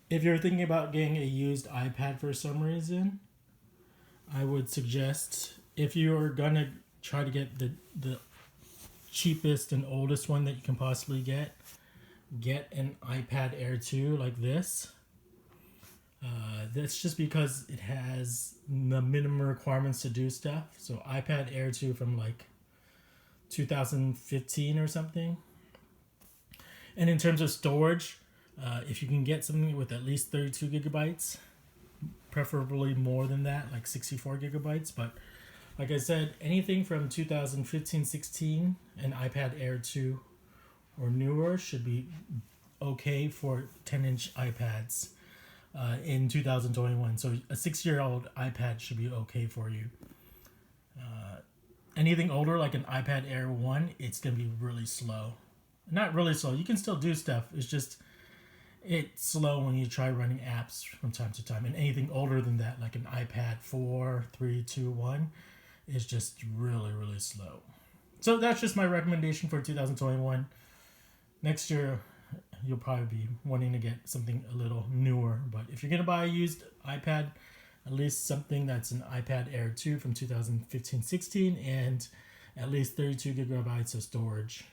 If you're thinking about getting a used iPad for some reason, I would suggest if you're gonna try to get the cheapest and oldest one that you can possibly get an iPad Air 2 like this. That's just because it has the minimum requirements to do stuff. So iPad Air 2 from like 2015 or something. And in terms of storage, if you can get something with at least 32 gigabytes, preferably more than that, like 64 gigabytes. But like I said, anything from 2015-16 and iPad Air 2 or newer should be okay for 10-inch iPads in 2021. So a 6-year-old iPad should be okay for you. Anything older, like an iPad Air 1, it's going to be really slow. Not really slow. You can still do stuff. It's just it's slow when you try running apps from time to time. And anything older than that, like an iPad 4, 3, 2, 1, is just really, really slow. So that's just my recommendation for 2021. Next year, you'll probably be wanting to get something a little newer. But if you're going to buy a used iPad, at least something that's an iPad Air 2 from 2015-16 and at least 32 gigabytes of storage.